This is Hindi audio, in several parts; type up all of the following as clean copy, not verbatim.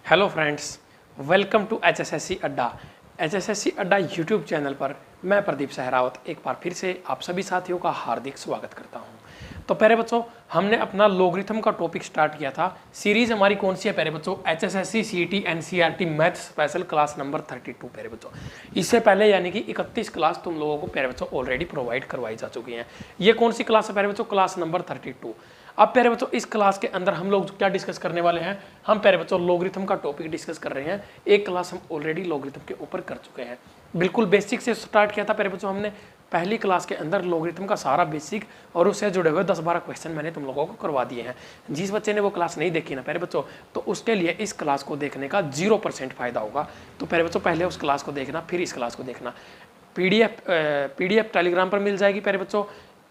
Hello friends, welcome to HSSC Adda. HSSC Adda YouTube channel पर मैं प्रदीप सहरावत एक बार फिर से आप सभी साथियों का हार्दिक स्वागत करता हूं। तो प्यारे बच्चों, हमने अपना लॉगरिथम का टॉपिक स्टार्ट किया था। सीरीज हमारी कौन सी है प्यारे बच्चों? HSSC CET NCERT math special class number 32 प्यारे बच्चों। इससे पहले यानी कि 31 क्लास तुम लोगों को प्यारे बच्चों ऑलरेडी प्रोवाइड करवाई जा चुकी हैं। ये कौन सी क्लास है प्यारे बच्चों? Class number 32। अब प्यारे बच्चों, इस क्लास के अंदर हम लोग क्या डिस्कस करने वाले हैं? हम प्यारे बच्चों लॉगरिथम का टॉपिक डिस्कस कर रहे हैं। एक क्लास हम ऑलरेडी लॉगरिथम के ऊपर कर चुके हैं। बिल्कुल बेसिक से स्टार्ट किया था प्यारे बच्चों हमने। पहली क्लास के अंदर लॉगरिथम का सारा बेसिक और उससे जुड़े हुए 10-12 क्वेश्चन मैंने तुम लोगों को करवा दिए हैं। जिस बच्चे ने वो क्लास नहीं देखी ना प्यारे बच्चों, तो उसके लिए इस क्लास को देखने का 0% फायदा होगा। तो प्यारे बच्चों, पहले उस क्लास को देखना, फिर इस क्लास को देखना। पीडीएफ टेलीग्राम पर मिल जाएगी प्यारे बच्चों,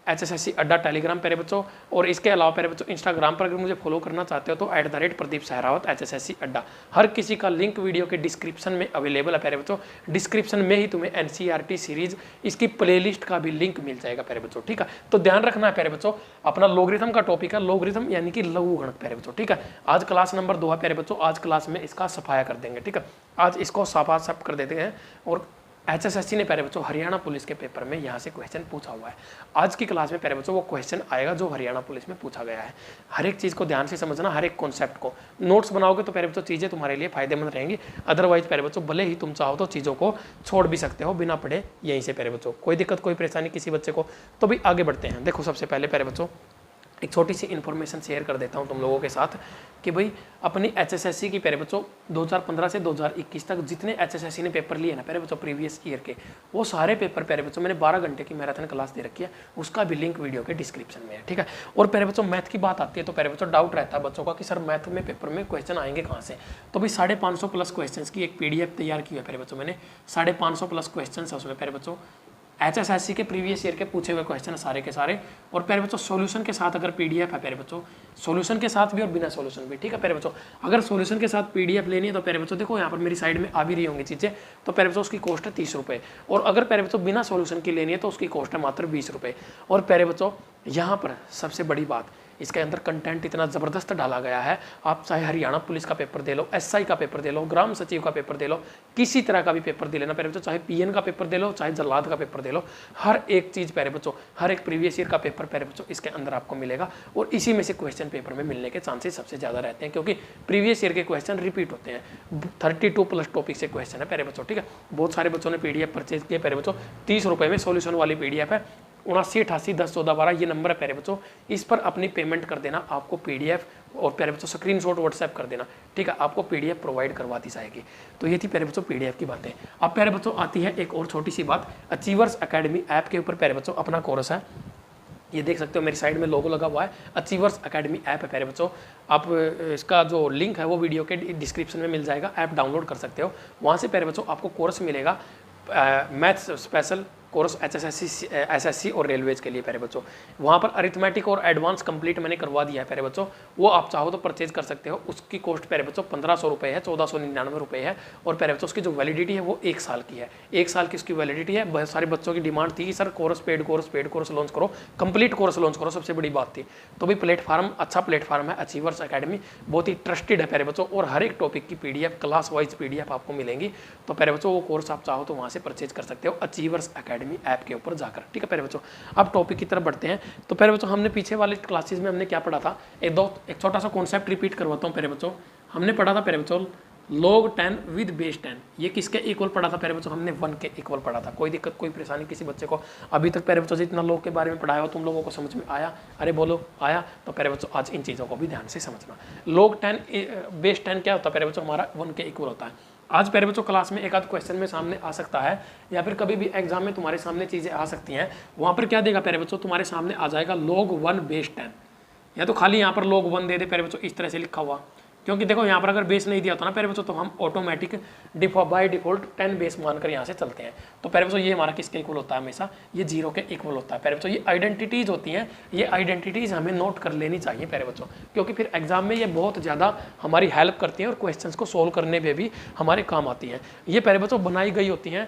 HSSC अड्डा टेलीग्राम प्यारे बच्चों। और इसके अलावा प्यारे बच्चों, इंस्टाग्राम पर अगर मुझे फॉलो करना चाहते हो तो @प्रदीप सहरावत HSSC अड्डा। हर किसी का लिंक वीडियो के डिस्क्रिप्शन में अवेलेबल है प्यारे बच्चों। डिस्क्रिप्शन में ही तुम्हें NCERT सीरीज इसकी प्लेलिस्ट का भी लिंक मिल जाएगा प्यारे बच्चों, ठीक है। तो ध्यान रखना है प्यारे बच्चों, अपना लॉगरिथम का टॉपिक है, लॉगरिथम यानी कि लघु गणक प्यारे बच्चों, ठीक है। आज क्लास नंबर 2 है प्यारे बच्चों। आज क्लास में इसका सफाया कर देंगे, ठीक है। आज इसको साफा सब कर देते हैं। और HSSC ने प्यारे बच्चों हरियाणा पुलिस के पेपर में यहाँ से क्वेश्चन पूछा हुआ है। आज की क्लास में प्यारे बच्चों वो क्वेश्चन आएगा जो हरियाणा पुलिस में पूछा गया है। हर एक चीज़ को ध्यान से समझना, हर एक कॉन्सेप्ट को। नोट्स बनाओगे तो प्यारे बच्चों चीज़ें तुम्हारे लिए फायदेमंद रहेंगी। अदरवाइज प्यारे बच्चों, भले ही तुम चाहो तो चीज़ों को छोड़ भी सकते हो बिना पढ़े यहीं से प्यारे बच्चों। कोई दिक्कत, कोई परेशानी किसी बच्चे को, तो भी आगे बढ़ते हैं। देखो, सबसे पहले प्यारे बच्चों एक छोटी सी इन्फॉर्मेशन शेयर कर देता हूं तुम लोगों के साथ कि भाई अपनी HSSC की प्यारे बच्चों 2015 से 2021 तक जितने HSSC ने पेपर लिए ना प्यारे बच्चों प्रीवियस ईयर के, वो सारे पेपर प्यारे बच्चों मैंने 12 घंटे की मैराथन क्लास दे रखी है। उसका भी लिंक वीडियो के डिस्क्रिप्शन में है, ठीक है। और प्यारे बच्चों, मैथ की बात आती है तो प्यारे बच्चों डाउट रहता है बच्चों का कि सर मैथ में पेपर में क्वेश्चन आएंगे कहाँ से? तो भाई 550 प्लस क्वेश्चन की एक PDF तैयार की है प्यारे बच्चों मैंने। 550 प्लस क्वेश्चन है उसमें प्यारे बच्चों। HSSC के प्रीवियस ईयर के पूछे हुए क्वेश्चन सारे के सारे। और प्यारे बच्चों सॉल्यूशन के साथ अगर PDF है प्यारे बच्चों, सॉल्यूशन के साथ भी और बिना सॉल्यूशन भी, ठीक है प्यारे बच्चों। अगर सॉल्यूशन के साथ PDF लेनी है तो प्यारे बच्चों देखो यहाँ पर मेरी साइड में आ भी रही होंगी चीज़ें। तो प्यारे बच्चों उसकी कॉस्ट है 30 रुपये। और अगर प्यारे बच्चों बिना सॉल्यूशन की लेनी है तो उसकी कॉस्ट है मात्र 20 रुपये। और प्यारे बच्चों यहाँ पर सबसे बड़ी बात, इसके अंदर कंटेंट इतना ज़बरदस्त डाला गया है। आप चाहे हरियाणा पुलिस का पेपर दे लो, SI का पेपर दे लो, ग्राम सचिव का पेपर दे लो, किसी तरह का भी पेपर दे लेना प्यारे बच्चों, चाहे PN का पेपर दे लो, चाहे जल्लाद का पेपर दे लो, हर एक चीज़ प्यारे बच्चों, हर एक प्रीवियस ईयर का पेपर प्यारे बच्चों इसके अंदर आपको मिलेगा। और इसी में से क्वेश्चन पेपर में मिलने के चांसेस सबसे ज़्यादा रहते हैं, क्योंकि प्रीवियस ईयर के क्वेश्चन रिपीट होते हैं। 32 प्लस टॉपिक से क्वेश्चन है प्यारे बच्चों, ठीक है। बहुत सारे बच्चों ने PDF परचेज किए प्यारे बच्चों। 30 रुपये में सॉल्यूशन वाली PDF है। 7988101412 ये नंबर है प्यारे बच्चों। इस पर अपनी पेमेंट कर देना, आपको PDF और प्यारे बच्चों स्क्रीनशॉट WhatsApp कर देना, ठीक है। आपको PDF प्रोवाइड करवा दी जाएगी। तो ये थी प्यारे बच्चों PDF की बातें। अब प्यारे बच्चों आती है एक और छोटी सी बात। अचीवर्स एकेडमी ऐप के ऊपर प्यारे बच्चों अपना कोर्स है। ये देख सकते हो मेरी साइड में लोगो लगा हुआ है, अचीवर्स एकेडमी ऐप है प्यारे बच्चों। आप इसका जो लिंक है वो वीडियो के डिस्क्रिप्शन में मिल जाएगा। ऐप डाउनलोड कर सकते हो। वहाँ से प्यारे बच्चों आपको कोर्स मिलेगा, maths special course HSSC SSC और रेलवेज के लिए प्यारे बच्चों। वहाँ पर अरिथमेटिक और एडवांस कंप्लीट मैंने करवा दिया है प्यारे बच्चों। वो आप चाहो तो परचेज कर सकते हो। उसकी कॉस्ट प्यारे बच्चों 1500 रुपये है, 1499 रुपये है। और प्यारे बच्चों उसकी जो वैलिडिटी है वो 1 साल की है। 1 साल की उसकी वैलिडिटी है। बहुत सारे बच्चों की डिमांड थी कि सर पेड कोर्स लॉन्च करो, कंप्लीट कोर्स लॉन्च करो, सबसे बड़ी बात थी। तो भी प्लेटफार्म अच्छा प्लेटफार्म है अचीवर्स एकेडमी, बहुत ही ट्रस्टेड है प्यारे बच्चों। और हर एक टॉपिक की PDF क्लास वाइज PDF आपको मिलेंगी। तो प्यारे बच्चों वो कोर्स आप चाहो तो वहाँ से परचेज कर सकते हो अचीवर्स एकेडमी ऐप के ऊपर जाकर, ठीक है प्यारे बच्चों। अब टॉपिक की तरफ बढ़ते हैं। तो प्यारे बच्चों हमने पीछे वाले क्लासेस में हमने क्या पढ़ा था? एक छोटा सा कॉन्सेप्ट रिपीट करवाता हूँ प्यारे बच्चों। हमने पढ़ा था प्यारे बच्चों log 10 विद बेस 10। ये किसके इक्वल पढ़ा था प्यारे बच्चों? हमने 1 के इक्वल पढ़ा था। कोई दिक्कत, कोई परेशानी किसी बच्चे को अभी तक प्यारे बच्चों जितना log के बारे में पढ़ाया हो तुम लोगों को समझ में आया? अरे बोलो आया? तो प्यारे बच्चों आज इन चीज़ों को भी ध्यान से समझना। log 10 बेस 10 क्या होता है प्यारे बच्चों? हमारा 1 के इक्वल होता है। आज प्यारे बच्चों क्लास में एक आध क्वेश्चन में सामने आ सकता है, या फिर कभी भी एग्जाम में तुम्हारे सामने चीज़ें आ सकती हैं। वहाँ पर क्या देगा प्यारे बच्चों? तुम्हारे सामने आ जाएगा log 1 बेस 10, या तो खाली यहाँ पर log 1 दे दे प्यारे बच्चों, इस तरह से लिखा हुआ। क्योंकि देखो यहाँ पर अगर बेस नहीं दिया होता ना प्यारे बच्चों, तो हम ऑटोमेटिक बाय डिफॉल्ट 10 बेस मानकर यहाँ से चलते हैं। तो प्यारे बच्चों ये हमारा किसके इक्वल होता है? हमेशा ये 0 के इक्वल होता है प्यारे बच्चों। ये आइडेंटिटीज़ होती हैं, ये आइडेंटिटीज़ हमें नोट कर लेनी चाहिए प्यारे बच्चों, क्योंकि फिर एग्जाम में ये बहुत ज़्यादा हमारी हेल्प करती हैं और क्वेश्चन को सोल्व करने में भी हमारे काम आती हैं। ये प्यारे बच्चों बनाई गई होती हैं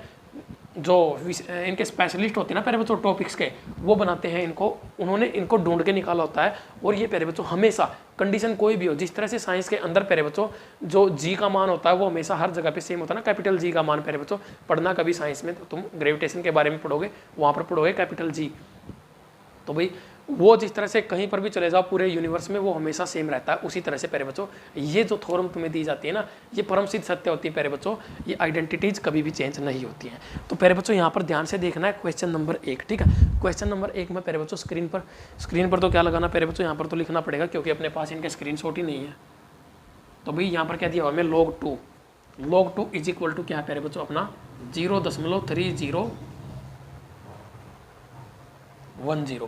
जो इनके स्पेशलिस्ट होते हैं ना प्यारे बच्चों टॉपिक्स के, वो बनाते हैं इनको, उन्होंने इनको ढूंढ के निकाला होता है। और ये प्यारे बच्चों हमेशा कंडीशन कोई भी हो, जिस तरह से साइंस के अंदर प्यारे बच्चों जो जी का मान होता है वो हमेशा हर जगह पे सेम होता है ना, कैपिटल जी का मान। प्यारे बच्चों पढ़ना कभी साइंस में, तो तुम ग्रेविटेशन के बारे में पढ़ोगे, वहाँ पर पढ़ोगे कैपिटल जी। तो भाई वो जिस तरह से कहीं पर भी चले जाओ पूरे यूनिवर्स में वो हमेशा सेम रहता है, उसी तरह से प्यारे बच्चों ये जो थ्योरम तुम्हें दी जाती है ना, ये परम सिद्ध सत्य होती है प्यारे बच्चों, ये आइडेंटिटीज कभी भी चेंज नहीं होती हैं। तो प्यारे बच्चों यहाँ पर ध्यान से देखना है क्वेश्चन नंबर 1, ठीक है। क्वेश्चन नंबर 1 में प्यारे बच्चों स्क्रीन पर तो क्या लगाना प्यारे बच्चों, यहाँ पर तो लिखना पड़ेगा क्योंकि अपने पास इनके स्क्रीनशॉट ही नहीं है। तो भाई यहाँ पर क्या दिया हुआ हमें log 2 इज इक्वल टू क्या है प्यारे बच्चों अपना 0.3010,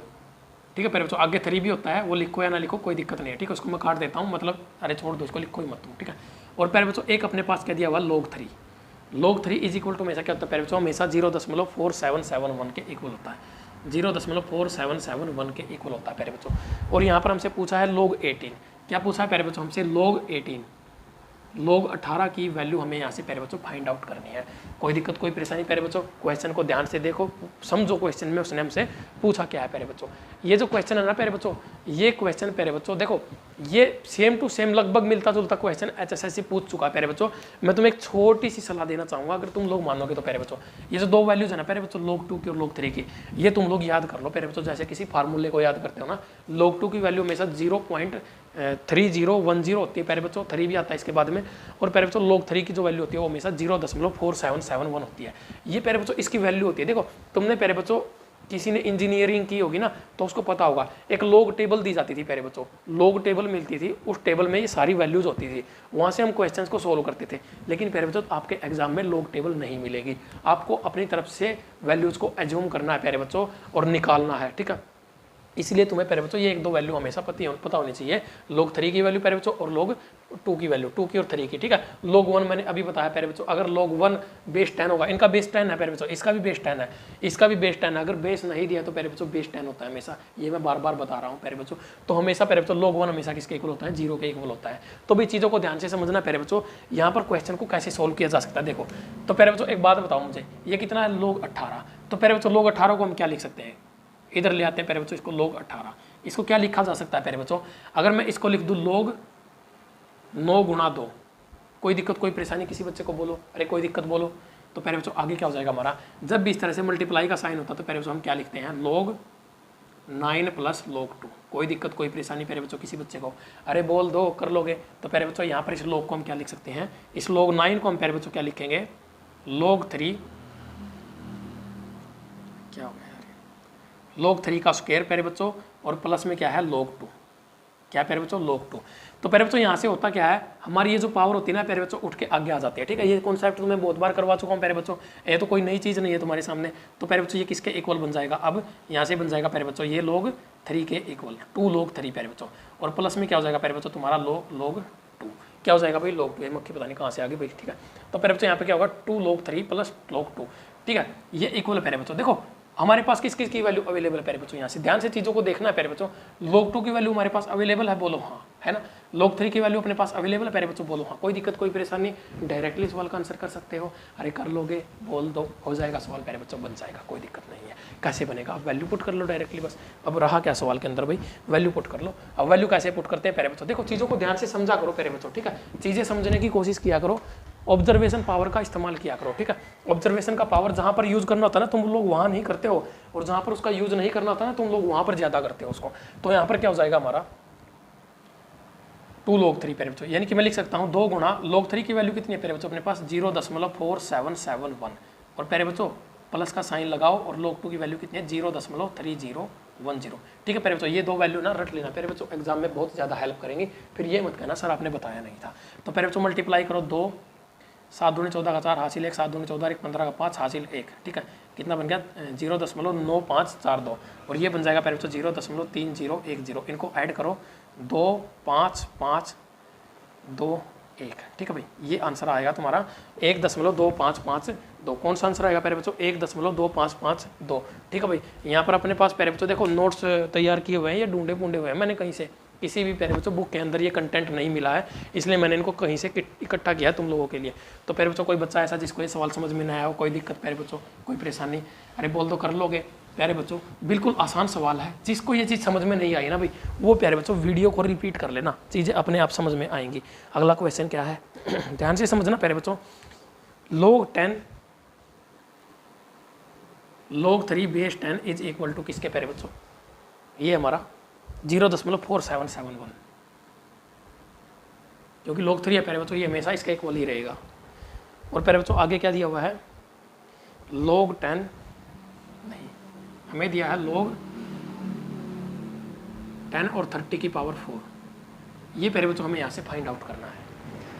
ठीक है प्यारे बच्चों। आगे 3 भी होता है, वो लिखो या ना लिखो कोई दिक्कत नहीं है, ठीक है। उसको मैं काट देता हूँ, मतलब अरे छोड़ दो इसको, लिखो ही मत तुम, ठीक है। और प्यारे बच्चों एक अपने पास क्या दिया हुआ log 3 इज इक्वल टू हमेशा क्या होता है प्यारे बच्चों, हमेशा 0.4771 के इक्वल होता है, 0.4771 के इक्वल होता है प्यारे बच्चों। और यहाँ पर हमसे पूछा है log 18, क्या पूछा है प्यारे बच्चों हमसे log 18 की वैल्यू हमें यहाँ से प्यारे बच्चों फाइंड आउट करनी है। कोई दिक्कत कोई परेशानी प्यारे बच्चों, क्वेश्चन को ध्यान से देखो, समझो क्वेश्चन में उसने हमसे पूछा क्या है प्यारे बच्चों। ये जो क्वेश्चन है ना प्यारे बच्चों, ये क्वेश्चन प्यारे बच्चों देखो ये सेम टू सेम लगभग मिलता जुलता क्वेश्चन HSSC पूछ चुका है प्यारे बच्चों। मैं तुम्हें एक छोटी सी सलाह देना चाहूँगा, अगर तुम लोग मानोगे तो प्यारे बच्चों, ये जो 2 वैल्यूज है ना प्यारे बच्चों log 2 की और log 3 की, ये तुम लोग याद कर लो प्यारे बच्चों, जैसे किसी फार्मूले को याद करते हो ना। log 2 की वैल्यू हमेशा 0.3010 होती है प्यारे बच्चों, 3 भी आता है इसके बाद में। और प्यारे बच्चों log 3 की जो वैल्यू होती है वो हमेशा 0.4771 होती है। ये प्यारे बच्चों इसकी वैल्यू होती है। देखो तुमने प्यारे बच्चों किसी ने इंजीनियरिंग की होगी ना तो उसको पता होगा, एक log टेबल दी जाती थी प्यारे बच्चों, log टेबल मिलती थी, उस टेबल में ये सारी वैल्यूज होती थी, वहाँ से हम क्वेश्चंस को सोल्व करते थे। लेकिन प्यारे बच्चों आपके एग्जाम में log टेबल नहीं मिलेगी, आपको अपनी तरफ से वैल्यूज को एज्यूम करना है प्यारे बच्चों और निकालना है, ठीक है। इसलिए तुम्हें प्यारे बच्चों ये 1-2 वैल्यू हमेशा पता होनी चाहिए, log 3 की वैल्यू प्यारे बच्चों और log 2 की वैल्यू, 2 की और 3 की, ठीक है। log 1 मैंने अभी बताया प्यारे बच्चों, अगर log 1 बेस 10 होगा, इनका बेस 10 है प्यारे बच्चों, इसका भी बेस 10 है, इसका भी बेस 10 है। अगर बेस नहीं दिया तो प्यारे बच्चों बेस 10 होता है हमेशा, ये मैं बार बार बता रहा हूँ प्यारे बच्चों। तो हमेशा प्यारे बच्चों log 1 हमेशा किसके इक्वल होता है, 0 के इक्वल होता है। तो भी चीज़ों को ध्यान से समझना प्यारे बच्चों, यहाँ पर क्वेश्चन को कैसे सोल्व किया जा सकता है। देखो तो प्यारे बच्चों एक बात बताओ मुझे, ये कितना है log 18, तो प्यारे बच्चों log 18 को हम क्या लिख सकते हैं, इधर ले आते हैं प्यारे बच्चों इसको log 18, इसको क्या लिखा जा सकता है प्यारे बच्चों, अगर मैं इसको लिख दूं log 9 गुणा 2, कोई दिक्कत कोई परेशानी किसी बच्चे को बोलो, अरे कोई दिक्कत बोलो। तो प्यारे बच्चों आगे क्या हो जाएगा हमारा, जब भी इस तरह से मल्टीप्लाई का साइन होता है तो प्यारे बच्चों हम क्या लिखते हैं log 9 + log 2, कोई दिक्कत कोई परेशानी प्यारे बच्चों किसी बच्चे को, अरे बोल दो कर लोगे। तो प्यारे बच्चों यहाँ पर इस log को हम क्या लिख सकते हैं, इस log 9 को हम प्यारे बच्चों क्या लिखेंगे, log 3, क्या हो गया log 3 का स्क्वायर प्यारे बच्चों, और प्लस में क्या है log 2, क्या प्यारे बच्चों log 2। तो प्यारे बच्चों यहाँ से होता क्या है, हमारी ये जो पावर होती है ना प्यारे बच्चों उठ के आगे आ जाती है, ठीक है। ये कॉन्सेप्ट तो मैं बहुत बार करवा चुका हूँ प्यारे बच्चों, ये तो कोई नई चीज़ नहीं है तुम्हारे सामने। तो प्यारे बच्चों ये किसके इक्वल बन जाएगा, अब यहाँ से बन जाएगा प्यारे बच्चों ये log 3 के इक्वल, 2 log 3 प्यारे बच्चों, और प्लस में क्या हो जाएगा प्यारे बच्चों तुम्हारा log 2, क्या हो जाएगा भाई log 2, ये मक्खी पता नहीं कहाँ से आ गई भाई, ठीक है। तो प्यारे बच्चों यहाँ पे क्या होगा 2 log 3 + log 2, ठीक है, ये इक्वल है प्यारे बच्चों। देखो हमारे पास किस किस की वैल्यू अवेलेबल है प्यारे बच्चों, यहाँ से ध्यान से चीज़ों को देखना है प्यारे बच्चों। log 2 की वैल्यू हमारे पास अवेलेबल है, बोलो हाँ, है ना। log 3 की वैल्यू अपने पास अवेलेबल है प्यारे बच्चों, बोलो हाँ, कोई दिक्कत कोई परेशानी, डायरेक्टली सवाल का आंसर कर सकते हो, अरे कर लोगे बोल दो हो जाएगा सवाल प्यारे बच्चों, बन जाएगा, कोई दिक्कत नहीं है। कैसे बनेगा, आप वैल्यू पुट कर लो डायरेक्टली बस। अब रहा क्या सवाल के अंदर भाई, वैल्यू पुट कर लो। अब वैल्यू कैसे पुट करते हैं प्यारे बच्चों, देखो चीज़ों को ध्यान से समझा करो प्यारे बच्चों, ठीक है। चीज़ें समझने की कोशिश किया करो, ऑब्जर्वेशन पावर का इस्तेमाल किया करो, ठीक है। ऑब्जर्वेशन का पावर जहाँ पर यूज करना होता है ना तुम लोग वहाँ नहीं करते हो, और जहाँ पर उसका यूज नहीं करना होता ना तुम लोग वहाँ पर ज़्यादा करते हो उसको। तो यहाँ पर क्या हो जाएगा हमारा 2 log 3 प्यारे बच्चों, यानी कि मैं लिख सकता हूँ 2 गुणा log 3 की वैल्यू कितनी है प्यारे बच्चों अपने पास 0.4771, और प्यारे बच्चों प्लस का साइन लगाओ, और log 2 की वैल्यू कितनी है 0.3010, ठीक है प्यारे बच्चों। ये 2 वैल्यू ना रट लेना प्यारे बच्चों, एग्जाम में बहुत ज़्यादा हेल्प करेंगी, फिर ये मत कहना सर आपने बताया नहीं था। तो प्यारे बच्चों मल्टीप्लाई करो, 2 7 दूनी 14 का 4 हासिल 1, 7 दूनी 14 1 15 का 5 हासिल 1, ठीक है। कितना बन गया 0.9542, और ये बन जाएगा प्यारे बच्चों 0.3010। इनको ऐड करो 2 5 5 2 1, ठीक है भाई, ये आंसर आएगा तुम्हारा 1.2552। कौन सा आंसर आएगा प्यारे बच्चों 1.2552, ठीक है भाई। यहाँ पर अपने पास प्यारे बच्चों देखो नोट्स तैयार किए हुए हैं या ढूंढे पूंढे हुए हैं मैंने कहीं से, किसी भी प्यारे बच्चों बुक के अंदर ये कंटेंट नहीं मिला है, इसलिए मैंने इनको कहीं से इकट्ठा किया तुम लोगों के लिए। तो प्यारे बच्चों कोई बच्चा ऐसा जिसको ये सवाल समझ में नहीं आया हो, कोई दिक्कत प्यारे बच्चों, कोई परेशानी, अरे बोल दो कर लोगे। प्यारे बच्चों बिल्कुल आसान सवाल है, जिसको ये चीज़ समझ में नहीं आई ना भाई, वो प्यारे बच्चों वीडियो को रिपीट कर लेना, चीज़ें अपने आप समझ में आएंगी। अगला क्वेश्चन क्या है ध्यान से समझना प्यारे बच्चों। log 3 base 10 is equal to किसके प्यारे बच्चों, ये हमारा 0.4771, क्योंकि log 3 है प्यारे बच्चों, ये हमेशा इसका इक्वल ही रहेगा। और प्यारे बच्चों आगे क्या दिया हुआ है, log 10 नहीं, हमें दिया है log 10 और 30 की पावर 4, ये प्यारे बच्चों हमें यहाँ से फाइंड आउट करना है,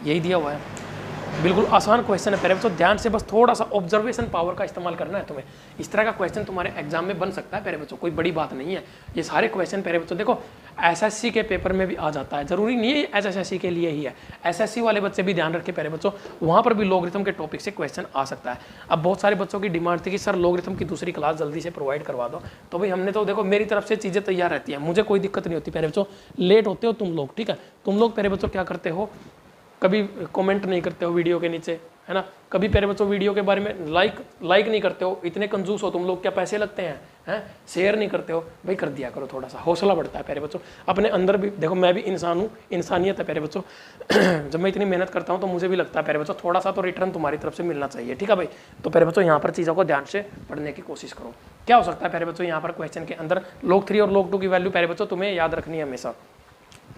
यही दिया हुआ है। बिल्कुल आसान क्वेश्चन है प्यारे बच्चों, ध्यान से बस थोड़ा सा ऑब्जर्वेशन पावर का इस्तेमाल करना है तुम्हें। इस तरह का क्वेश्चन तुम्हारे एग्जाम में बन सकता है प्यारे बच्चों, कोई बड़ी बात नहीं है। ये सारे क्वेश्चन प्यारे बच्चों देखो एसएससी के पेपर में भी आ जाता है, जरूरी नहीं है एसएससी के लिए ही है, एसएससी वाले बच्चे भी ध्यान रखे प्यारे बच्चों, वहाँ पर भी लॉगरिथम के टॉपिक से क्वेश्चन आ सकता है। अब बहुत सारे बच्चों की डिमांड थी कि सर लॉगरिथम की दूसरी क्लास जल्दी से प्रोवाइड करवा दो, तो भाई हमने तो देखो मेरी तरफ से चीज़ें तैयार रहती है, मुझे कोई दिक्कत नहीं होती प्यारे बच्चों। लेट होते हो तुम लोग, ठीक है, तुम लोग प्यारे बच्चों क्या करते हो, कभी कमेंट नहीं करते हो वीडियो के नीचे, है ना, कभी प्यारे बच्चों वीडियो के बारे में लाइक नहीं करते हो, इतने कंजूस हो तुम लोग, क्या पैसे लगते हैं शेयर नहीं करते हो, भाई कर दिया करो, थोड़ा सा हौसला बढ़ता है प्यारे बच्चों। अपने अंदर भी देखो मैं भी इंसान हूँ, इंसानियत है प्यारे बच्चों जब मैं इतनी मेहनत करता हूँ तो मुझे भी लगता है प्यारे बच्चों थोड़ा सा तो रिटर्न तुम्हारी तरफ से मिलना चाहिए, ठीक है भाई। तो प्यारे बच्चों यहाँ पर चीज़ों को ध्यान से पढ़ने की कोशिश करो। क्या हो सकता है प्यारे बच्चों यहाँ पर क्वेश्चन के अंदर, log 3 और log 2 की वैल्यू प्यारे बच्चों तुम्हें याद रखनी है हमेशा।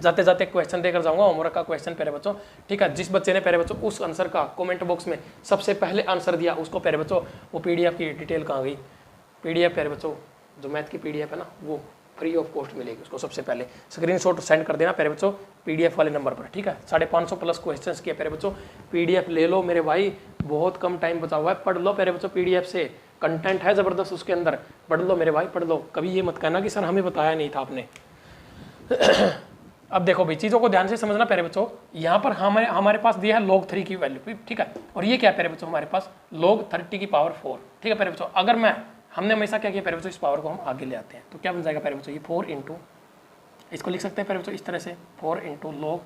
जाते जाते क्वेश्चन देकर जाऊंगा, होमवर्क का क्वेश्चन प्यारे बच्चों, ठीक है। जिस बच्चे ने प्यारे बच्चों उस आंसर का कमेंट बॉक्स में सबसे पहले आंसर दिया उसको प्यारे बच्चों वो पीडीएफ की डिटेल कहाँ गई, पीडीएफ प्यारे बच्चों जो मैथ की पीडीएफ है ना वो फ्री ऑफ कॉस्ट मिलेगी, उसको सबसे पहले स्क्रीनशॉट सेंड कर देना प्यारे बच्चों पीडीएफ वाले नंबर पर, ठीक है। 550 प्लस क्वेश्चंस किए प्यारे बच्चों, पीडीएफ ले लो मेरे भाई, बहुत कम टाइम बचा हुआ है, पढ़ लो प्यारे बच्चों पीडीएफ से, कंटेंट है जबरदस्त उसके अंदर, पढ़ लो मेरे भाई पढ़ लो, कभी ये मत कहना कि सर हमें बताया नहीं था आपने अब देखो भाई चीज़ों को ध्यान से समझना प्यारे बच्चों, यहाँ पर हमारे पास दिया है log 3 की वैल्यू, ठीक है, और ये क्या है प्यारे बच्चों हमारे पास log 30 की पावर 4, ठीक है प्यारे बच्चों। अगर हमने हमेशा क्या किया प्यारे बच्चों, इस पावर को हम आगे ले आते हैं, तो क्या बन जाएगा प्यारे बच्चों, ये 4 इंटू, इसको लिख सकते हैं प्यारे बच्चों इस तरह से, 4 इंटू log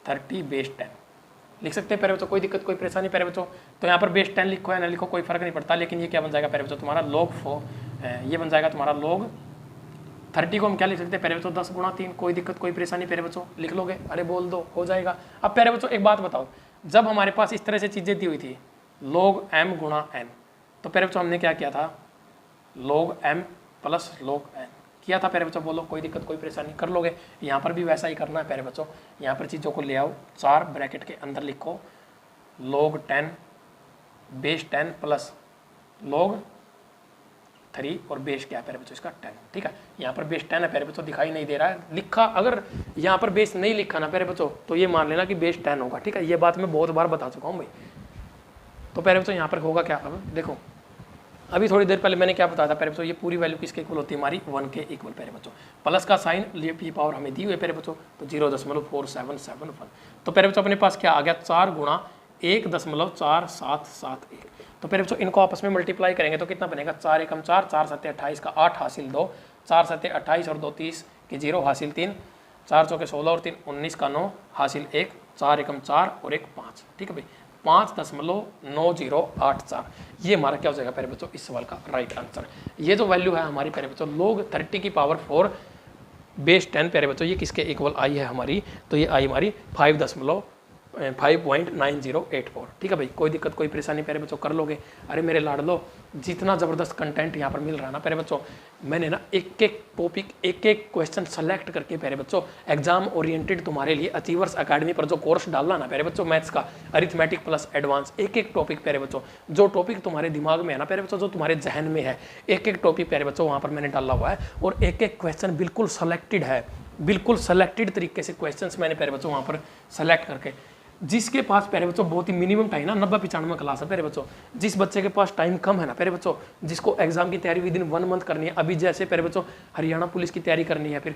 30 बेस 10 लिख सकते हैं प्यारे बच्चों, कोई दिक्कत कोई परेशानी प्यारे बच्चों। तो यहाँ पर बेस 10 लिखो या ना लिखो कोई फर्क नहीं पड़ता, लेकिन ये क्या बन जाएगा प्यारे बच्चों तुम्हारा log 4, ये बन जाएगा तुम्हारा log 30 को हम क्या लिख सकते हैं प्यारे बच्चों 10 गुणा 3, कोई दिक्कत कोई परेशानी प्यारे बच्चों, लिख लोगे, अरे बोल दो हो जाएगा। अब प्यारे बच्चों एक बात बताओ, जब हमारे पास इस तरह से चीज़ें दी हुई थी log m गुणा n, तो प्यारे बच्चों हमने क्या किया था log m plus log n किया था प्यारे बच्चों, बोलो कोई दिक्कत कोई परेशानी कर लोगे। यहाँ पर भी वैसा ही करना है प्यारे बच्चों, यहाँ पर चीज़ों को ले आओ, 4 ब्रैकेट के अंदर लिखो log 10 बेस 10 प्लस log 3 और बेस क्या है प्यारे बच्चों इसका 10, ठीक है। यहाँ पर बेस 10 है प्यारे बच्चों, दिखाई नहीं दे रहा है लिखा, अगर यहाँ पर बेस नहीं लिखा ना प्यारे बच्चों तो ये मान लेना कि बेस 10 होगा, ठीक है, ये बात मैं बहुत बार बता चुका हूँ भाई। तो प्यारे बच्चों यहाँ पर होगा क्या, अब देखो अभी थोड़ी देर पहले मैंने क्या बताया था प्यारे बच्चों, ये पूरी वैल्यू किसके इक्वल होती है हमारी 1 के इक्वल प्यारे बच्चों, प्लस का साइन लिए पी पावर हमें दी हुई है प्यारे बच्चों, तो 0.4771, तो प्यारे बच्चों अपने पास क्या आ गया 4 गुणा 1.4771, तो प्यारे बच्चों इनको आपस में मल्टीप्लाई करेंगे तो कितना बनेगा, 4 एकम 4, 4 सत्ते 28 का 8 हासिल 2, 4 सत्ते 28 और 2 30 के 0 हासिल 3, 4 चौके 16 और 3 19 का 9 हासिल 1, 4 एकम 4 और 1 5, ठीक है भाई 5.9084, ये हमारा क्या हो जाएगा प्यारे बच्चों इस सवाल का राइट आंसर। ये जो वैल्यू है हमारी प्यारे बच्चों log 30 की पावर 4 बेस 10 प्यारे बच्चों, ये किसके इक्वल आई है हमारी, तो ये आई हमारी 5.9084, ठीक है भाई, कोई दिक्कत कोई परेशानी प्यारे बच्चों कर लोगे। अरे मेरे लाडलो जितना ज़बरदस्त कंटेंट यहाँ पर मिल रहा है ना प्यारे बच्चों, मैंने ना एक एक टॉपिक एक एक क्वेश्चन सेलेक्ट करके प्यारे बच्चों एग्जाम ओरिएंटेड तुम्हारे लिए अचीवर्स अकेडमी पर जो कोर्स डालना ना प्यारे बच्चों मैथ्स का अरिथमेटिक प्लस एडवांस, एक एक टॉपिक प्यारे बच्चों जो टॉपिक तुम्हारे दिमाग में है ना प्यारे बच्चों, जो तुम्हारे जहन में है, एक एक टॉपिक प्यारे बच्चों वहाँ पर मैंने डाला हुआ है, और एक एक क्वेश्चन बिल्कुल सेलेक्टेड है, बिल्कुल सेलेक्टेड तरीके से क्वेश्चंस मैंने प्यारे बच्चों वहाँ पर सेलेक्ट करके, जिसके पास प्यारे बच्चों बहुत ही मिनिमम टाइम ना 90-95 क्लास है प्यारे बच्चों, जिस बच्चे के पास टाइम कम है ना प्यारे बच्चों, जिसको एग्जाम की तैयारी विद इन 1 मंथ करनी है, अभी जैसे प्यारे बच्चों हरियाणा पुलिस की तैयारी करनी है, फिर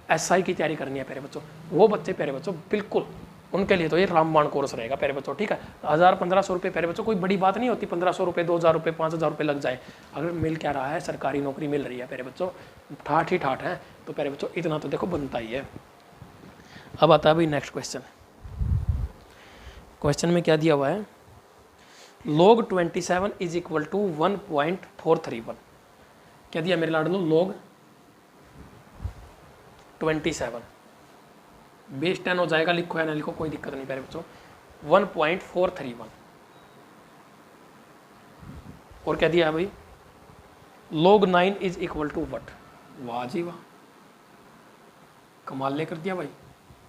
एसआई की तैयारी करनी है प्यारे बच्चों, वो बच्चे प्यारे बच्चों बिल्कुल उनके लिए तो ये रामबाण कोर्स रहेगा प्यारे बच्चों, ठीक है। 1000-1500 रुपये प्यारे बच्चों कोई बड़ी बात नहीं होती, 1500 रुपये, 2000 रुपये, 5000 रुपये लग जाए, अगर मिल क्या रहा है, सरकारी नौकरी मिल रही है प्यारे बच्चों, ठाठ ही ठाठ है, तो प्यारे बच्चों इतना तो देखो बनता ही है। अब आता है भाई नेक्स्ट क्वेश्चन। क्वेश्चन में क्या दिया हुआ है, log 27 इज इक्वल टू 1.431। क्या दिया मेरे लाडलो, log 27 बेस 10 हो जाएगा, लिखो या ना लिखो कोई दिक्कत नहीं प्यारे बच्चों, 1.431। और क्या दिया है भाई, log 9 is equal to what. वाह जी वाह, कमाल ले कर दिया भाई।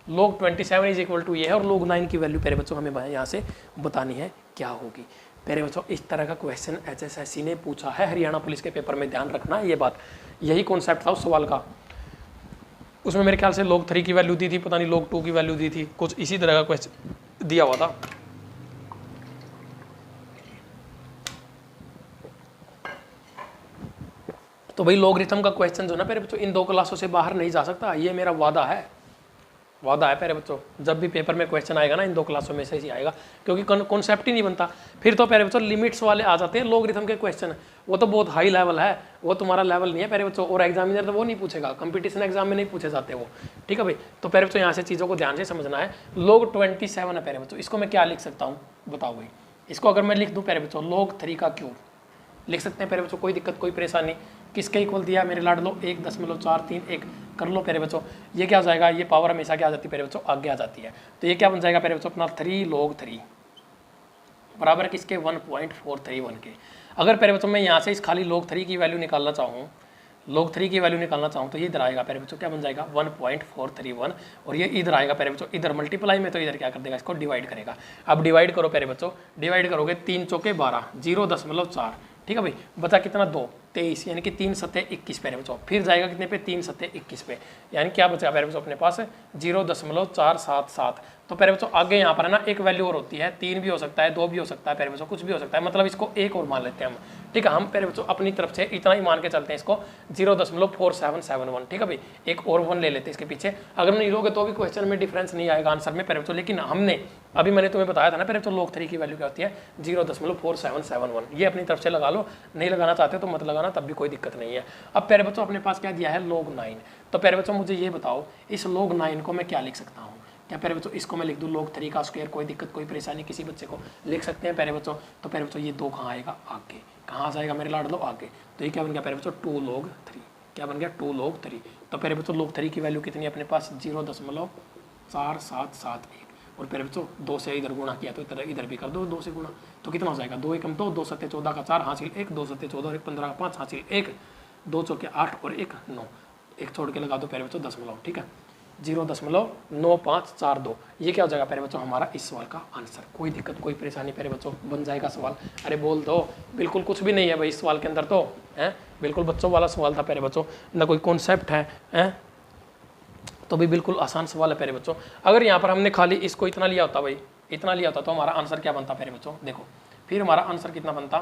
log 27 इज इक्वल टू ये है, और log 9 की वैल्यू प्यारे बच्चों हमें यहाँ से बतानी है क्या होगी। प्यारे बच्चों इस तरह का क्वेश्चन HSSC ने पूछा है हरियाणा पुलिस के पेपर में, ध्यान रखना ये बात, यही कॉन्सेप्ट था उस सवाल का। उसमें मेरे ख्याल से log 3 की वैल्यू दी थी, पता नहीं log 2 की वैल्यू दी थी, कुछ इसी तरह का क्वेश्चन दिया हुआ था। तो भाई लॉगरिथम का क्वेश्चन जो ना प्यारे बच्चों इन 2 क्लासों से बाहर नहीं जा सकता, ये मेरा वादा है प्यारे बच्चों। जब भी पेपर में क्वेश्चन आएगा ना इन 2 क्लासों में से ही आएगा, क्योंकि कॉन्सेप्ट ही नहीं बनता। फिर तो प्यारे बच्चों लिमिट्स वाले आ जाते हैं लॉगरिथम के क्वेश्चन, वो तो बहुत हाई लेवल है, वो तुम्हारा लेवल नहीं है प्यारे बच्चों, और एग्जामिनर तो वो नहीं पूछेगा, कंपटीशन एग्जाम में नहीं पूछे जाते वो, ठीक है भाई। तो प्यारे बच्चों यहाँ से चीज़ों को ध्यान से समझना है। log 27 है प्यारे बच्चों, इसको मैं क्या लिख सकता हूँ बताओ भाई। इसको अगर मैं लिख दूँ प्यारे बच्चों log 3 का क्यूब लिख सकते हैं प्यारे बच्चों, कोई दिक्कत कोई परेशानी। किसके इक्वल दिया मेरे लाडलो, 1.431 कर लो प्यारे बच्चों। ये क्या हो जाएगा, ये पावर हमेशा क्या आ जाती है प्यारे बच्चों, आगे आ जाती है। तो ये क्या बन जाएगा प्यारे बच्चों अपना 3 log 3 बराबर किसके, 1.431 के। अगर प्यारे बच्चों मैं यहाँ से इस खाली log 3 की वैल्यू निकालना चाहूँ, log 3 की वैल्यू निकालना चाहूँ, तो ये इधर आएगा प्यारे बच्चों, क्या बन जाएगा 1.431, और ये इधर आएगा प्यारे बच्चों, इधर मल्टीप्लाई में, तो इधर क्या कर देगा, इसको डिवाइड करेगा। अब डिवाइड करो प्यारे बच्चों, डिवाइड करोगे 3 चौके 12, 0.4, ठीक है भाई, बचा कितना 2, 23, यानी कि 3 सत्ते 21 प्यारे बच्चों। फिर जाएगा कितने पे, 3 सत्ते 21 पे, यानी क्या बचेगा प्यारे बच्चों अपने पास 0.477। तो प्यारे बच्चों आगे यहाँ पर है ना एक वैल्यू और होती है, 3 भी हो सकता है, 2 भी हो सकता है प्यारे बच्चों, कुछ भी हो सकता है, मतलब इसको एक और मान लेते हैं हम, ठीक है। हम प्यारे बच्चों अपनी तरफ से इतना ही मान के चलते हैं इसको 0.4771, ठीक है भाई। एक और 1 ले लेते हैं इसके पीछे, अगर नहीं लोगे तो भी क्वेश्चन में डिफरेंस नहीं आएगा आंसर में प्यारे बच्चों। लेकिन हमने अभी मैंने तुम्हें बताया था ना प्यारे बच्चों log 3 की वैल्यू क्या होती है, 0.4771। ये अपनी तरफ से लगा लो, नहीं लगाना चाहते तो मत लगाना, तब भी कोई दिक्कत नहीं है। अब प्यारे बच्चों अपने पास क्या दिया है, log 9। तो प्यारे बच्चों मुझे ये बताओ इस log 9 को मैं क्या लिख सकता हूँ। क्या प्यारे बच्चों इसको मैं लिख दूँ log 3 का स्क्वायर, कोई दिक्कत कोई परेशानी किसी बच्चे को लिख सकते हैं प्यारे बच्चों। तो प्यारे बच्चों ये 2 कहाँ आएगा, आगे, कहाँ जाएगा मेरे लाडलो, आगे। तो ये क्या बन गया प्यारे बच्चों 2 log 3, क्या बन गया 2 log 3। तो प्यारे बच्चों log 3 की वैल्यू कितनी है अपने पास, 0.4771, और प्यारे बच्चों 2 से इधर गुणा किया तो इधर भी कर दो 2 से गुणा, तो कितना हो जाएगा, 2 एकम 2, 2 सत्ते 14 का 4 हासिल 1, 2 सत्ते 14 और 1 15 का 5 हासिल 1, 2 चौके 8 और 1 9, एक छोड़ के लगा दो प्यारे बच्चों दशमलव, ठीक है, 0.9542। ये क्या हो जाएगा प्यारे बच्चों हमारा इस सवाल का आंसर। कोई दिक्कत कोई परेशानी प्यारे बच्चों, बन जाएगा सवाल। अरे बोल दो, बिल्कुल कुछ भी नहीं है भाई इस सवाल के अंदर, तो है बिल्कुल बच्चों वाला सवाल था प्यारे बच्चों, ना कोई कॉन्सेप्ट है तो भी बिल्कुल आसान सवाल है प्यारे बच्चों। अगर यहाँ पर हमने खाली इसको इतना लिया होता भाई, इतना लिया होता तो हमारा आंसर क्या बनता प्यारे बच्चों, देखो फिर हमारा आंसर कितना बनता,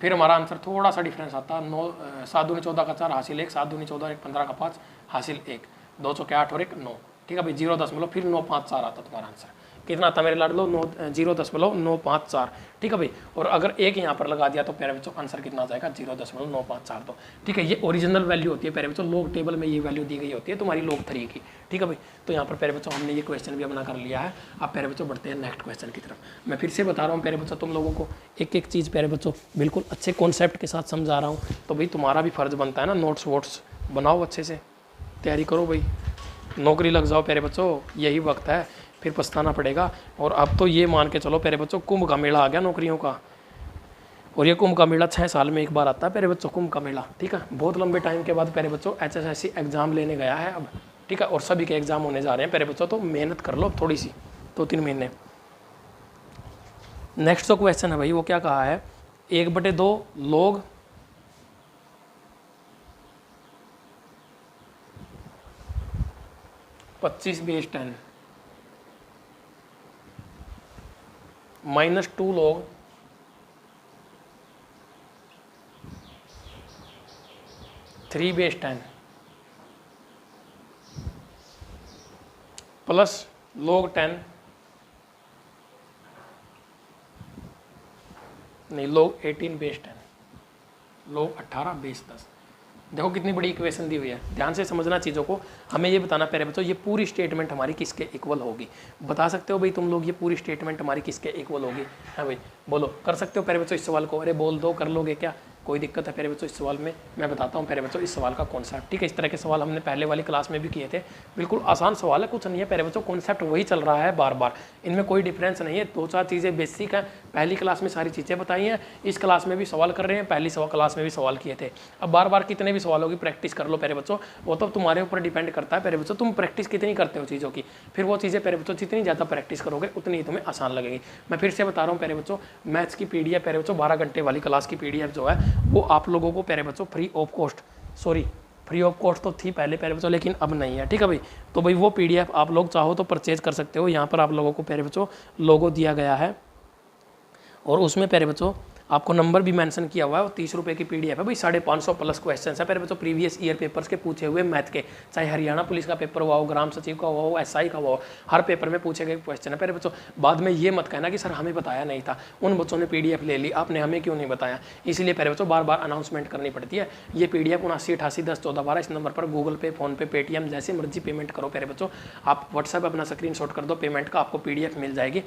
फिर हमारा आंसर थोड़ा सा डिफरेंस आता, 9 7 दूनी 14 का 4 हासिल 1, 7 दूनी 14 1 15 का 5 हासिल 1, 2 चौके 8 और 1 9, ठीक है भाई 0.9 फिर 954 आता तुम्हारा आंसर। कितना आता मेरे लाडलो 0.954, ठीक है भाई। और अगर एक यहाँ पर लगा दिया तो प्यारे बच्चों आंसर कितना आ जाएगा 0.954, तो ठीक है। ये ओरिजिनल वैल्यू होती है प्यारे बच्चों, log टेबल में ये वैल्यू दी गई होती है तुम्हारी log 3 की, ठीक है भाई। तो यहाँ पर प्यारे बच्चों हमने ये क्वेश्चन भी अपना कर लिया है। अब प्यारे बच्चों बढ़ते हैं नेक्स्ट क्वेश्चन की तरफ। मैं फिर से बता रहा हूँ प्यारे बच्चों तुम लोगों को एक एक चीज़ प्यारे बच्चों बिल्कुल अच्छे कॉन्सेप्ट के साथ समझा रहा हूँ, तो भाई तुम्हारा भी फर्ज बनता है ना, नोट्स वोट्स बनाओ अच्छे से, तैयारी करो भाई, नौकरी लग जाओ प्यारे बच्चों, यही वक्त है, फिर पछताना पड़ेगा। और अब तो ये मान के चलो प्यारे बच्चों कुंभ का मेला आ गया नौकरियों का, और ये कुंभ का मेला 6 साल में एक बार आता है प्यारे बच्चों कुंभ का मेला, ठीक है। बहुत लंबे टाइम के बाद प्यारे बच्चों HSSC एग्जाम लेने गया है अब, ठीक है, और सभी के एग्जाम होने जा रहे हैं प्यारे बच्चों, तो मेहनत कर लो थोड़ी सी 2-3 महीने। नेक्स्ट जो क्वेश्चन है भाई वो क्या कहा है, 1/2 log (25/10) -2 log (3/10) प्लस log 10 नहीं, log 18 बेस 10, log 18 बेस 10। देखो कितनी बड़ी इक्वेशन दी हुई है, ध्यान से समझना चीज़ों को। हमें ये बताना पहले बच्चों, ये पूरी स्टेटमेंट हमारी किसके इक्वल होगी। बता सकते हो भाई तुम लोग ये पूरी स्टेटमेंट हमारी किसके इक्वल होगी? हाँ भाई बोलो, कर सकते हो पहले बच्चों इस सवाल को? अरे बोल दो, कर लोगे क्या? कोई दिक्कत है पहले बच्चों इस सवाल में? मैं बताता हूँ पहले बच्चों इस सवाल का कॉन्सेप्ट। ठीक है, इस तरह के सवाल हमने पहले वाली क्लास में भी किए थे। बिल्कुल आसान सवाल है, कुछ नहीं है पहले बच्चों, कॉन्सेप्ट वही चल रहा है बार बार, इनमें कोई डिफरेंस नहीं है। 2-4 चीज़ें बेसिक हैं, पहली क्लास में सारी चीज़ें बताई हैं, इस क्लास में भी सवाल कर रहे हैं, पहली क्लास में भी सवाल किए थे। अब बार बार कितने भी सवालों की प्रैक्टिस कर लो पहले बच्चों, वो तो तुम्हारे ऊपर डिपेंड करता है पहले बच्चों, तुम प्रैक्टिस कितनी करते हो चीज़ों की। फिर वो चीज़ें पहले बच्चों जितनी ज़्यादा प्रैक्टिस करोगे उतनी ही तुम्हें आसान लगेगी। मैं फिर से बता रहा हूँ पहले बच्चों, मैथ्स की PDF पहले बच्चों 12 घंटे वाली क्लास की PDF जो है वो आप लोगों को पहले बच्चों फ्री ऑफ कॉस्ट तो थी पहले बच्चों, लेकिन अब नहीं है। ठीक है भाई, तो भाई वो PDF आप लोग चाहो तो परचेज कर सकते हो। यहाँ पर आप लोगों को पहले बच्चों लोगो दिया गया है और उसमें पहले बच्चों आपको नंबर भी मेंशन किया हुआ है। और 30 रुपये की PDF है भाई, 550 प्लस क्वेश्चन है पहले बच्चों, प्रीवियस ईयर पेपर्स के पूछे हुए मैथ के, चाहे हरियाणा पुलिस का पेपर हुआ हो, ग्राम सचिव का हुआ हो, SI का हुआ हो, हर पेपर में पूछे गए क्वेश्चन है पहले बच्चों। बाद में ये मत कहना कि सर हमें बताया नहीं था, उन बच्चों ने PDF ले ली, आपने हमें क्यों नहीं बताया। इसलिए पहले बच्चों बार बार अनाउंसमेंट करनी पड़ती है। ये PDF 7988101412 इस नंबर पर गूगल पे, फोनपे, पेटीएम जैसे मर्जी पेमेंट करो पहले बच्चों। आप व्हाट्सएप अपना स्क्रीनशॉट कर दो पेमेंट का, आपको PDF मिल जाएगी।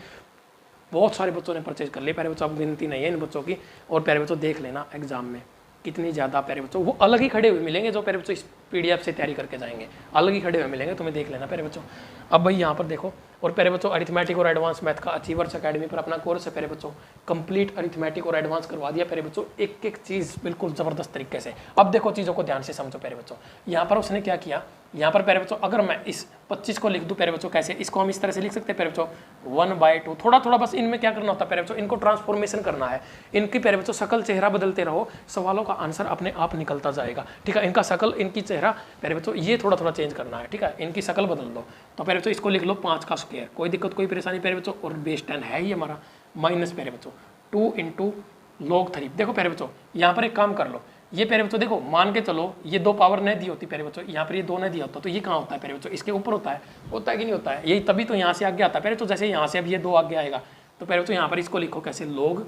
बहुत सारे बच्चों ने परचेज कर लिया प्यारे बच्चों, अब गिनती नहीं है इन बच्चों की। और प्यारे बच्चों देख लेना एग्जाम में कितनी ज़्यादा प्यारे बच्चों वो अलग ही खड़े हुए मिलेंगे, जो प्यारे बच्चों इस PDF से तैयारी करके जाएंगे अलग ही खड़े हुए मिलेंगे, तुम्हें देख लेना प्यारे बच्चों। अब भाई यहाँ पर देखो, और प्यारे बच्चों अरिथमेटिक और एडवांस मैथ का अचीवर्स अकेडमी पर अपना कोर्स है प्यारे बच्चों, कंप्लीट अरिथमेटिक और एडवांस करवा दिया प्यारे बच्चों, एक एक चीज़ बिल्कुल ज़बरदस्त तरीके से। अब देखो चीज़ों को ध्यान से समझो प्यारे बच्चों, यहाँ पर उसने क्या किया, यहाँ पर प्यारे बच्चों अगर मैं इस 25 को लिख दूं प्यारे बच्चों, कैसे इसको हम इस तरह से लिख सकते हैं प्यारे बच्चों 1/2। थोड़ा थोड़ा बस इनमें क्या करना होता है प्यारे बच्चों, इनको ट्रांसफॉर्मेशन करना है, इनकी प्यारे बच्चों शकल चेहरा बदलते रहो, सवालों का आंसर अपने आप निकलता जाएगा। ठीक है, इनका शकल, इनकी चेहरा प्यारे बच्चों ये थोड़ा थोड़ा चेंज करना है। ठीक है, इनकी शकल बदल दो। तो प्यारे बच्चों इसको लिख लो 5 का स्क्वायर, कोई दिक्कत कोई परेशानी प्यारे बच्चों। और बेस 10 है ही हमारा, माइनस प्यारे बच्चों 2 × log 3। देखो प्यारे बच्चों यहाँ पर एक काम कर लो, ये प्यारे बच्चों देखो मान के चलो ये 2 पावर नहीं दी होती प्यारे बच्चों, यहाँ पर ये 2 नहीं दिया होता, तो ये कहाँ होता है प्यारे बच्चों, इसके ऊपर होता है कि नहीं होता है, यही तभी तो यहाँ से आगे आता है प्यारे बच्चों। जैसे यहाँ से अब ये 2 आगे आएगा, तो प्यारे बच्चों यहाँ पर इसको लिखो कैसे, log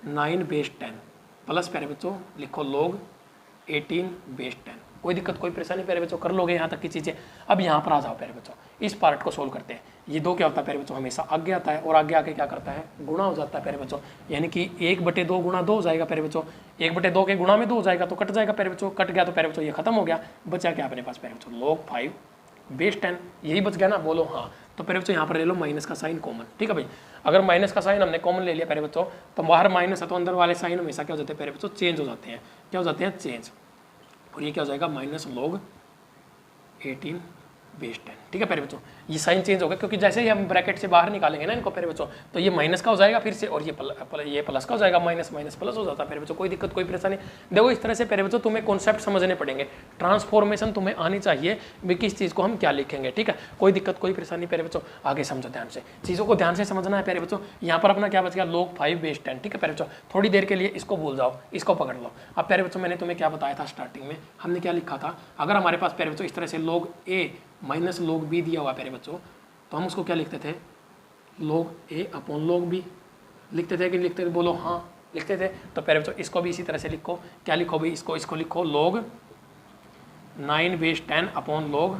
9 बेस 10 प्लस प्यारे बच्चों लिखो log 18 बेस 10। कोई दिक्कत कोई परेशानी प्यारे बच्चों, कर लोगे यहाँ तक की चीज़ें। अब यहाँ पर आ जाओ प्यारे बच्चों, इस पार्ट को सोल्व करते हैं। ये 2 क्या होता है प्यारे बच्चों, हमेशा आगे आता है, और आगे आके क्या करता है, गुणा हो जाता है प्यारे बच्चों, यानी कि 1/2 गुणा 2 हो जाएगा प्यारे बच्चों, 1/2 के गुणा में 2 हो जाएगा तो कट जाएगा प्यारे बच्चों, कट गया तो प्यारे बच्चों ये खत्म हो गया। बचा क्या अपने पास प्यारे बच्चों, log 5 बेस 10, यही बच गया ना, बोलो हाँ। तो प्यारे बच्चों यहाँ पर ले लो माइनस का साइन कॉमन। ठीक है भाई, अगर माइनस का साइन हमने कॉमन ले लिया प्यारे बच्चों, तो बाहर माइनस है तो अंदर वाले साइन हमेशा क्या हो जाते हैं प्यारे बच्चों, चेंज हो जाते हैं। क्या हो जाते हैं, चेंज। और ये क्या हो जाएगा, माइनस log 18 बेस 10। ठीक है प्यारे बच्चों, ये साइन चेंज होगा क्योंकि जैसे ही हम ब्रैकेट से बाहर निकालेंगे ना इनको प्यारे बच्चों, तो ये माइनस का हो जाएगा फिर से, और ये प्लस का हो जाएगा, माइनस माइनस प्लस हो जाता है प्यारे बच्चों। कोई दिक्कत कोई परेशानी। देखो इस तरह से प्यारे बच्चों तुम्हें कॉन्सेप्ट समझने पड़ेंगे, ट्रांसफॉर्मेशन तुम्हें आनी चाहिए भी, किस चीज़ को हम क्या लिखेंगे। ठीक है, कोई दिक्कत कोई परेशानी प्यारे बच्चों, आगे समझो ध्यान से, चीज़ों को ध्यान से समझना है प्यारे बच्चों। यहाँ पर अपना क्या बच गया, log 5 बेस 10। ठीक है प्यारे बच्चों, थोड़ी देर के लिए इसको भूल जाओ, इसको पकड़ लो। अब प्यारे बच्चों मैंने तुम्हें क्या बताया था स्टार्टिंग में, हमने क्या लिखा था, अगर हमारे पास प्यारे बच्चों इस तरह से log A minus log B दिया हुआ प्यारे बच्चों, तो हम उसको क्या लिखते थे, log A upon log B लिखते थे कि लिखते थे, बोलो हाँ लिखते थे। तो प्यारे बच्चों इसको भी इसी तरह से लिखो, क्या लिखो भाई, इसको लिखो log 9 base 10 upon log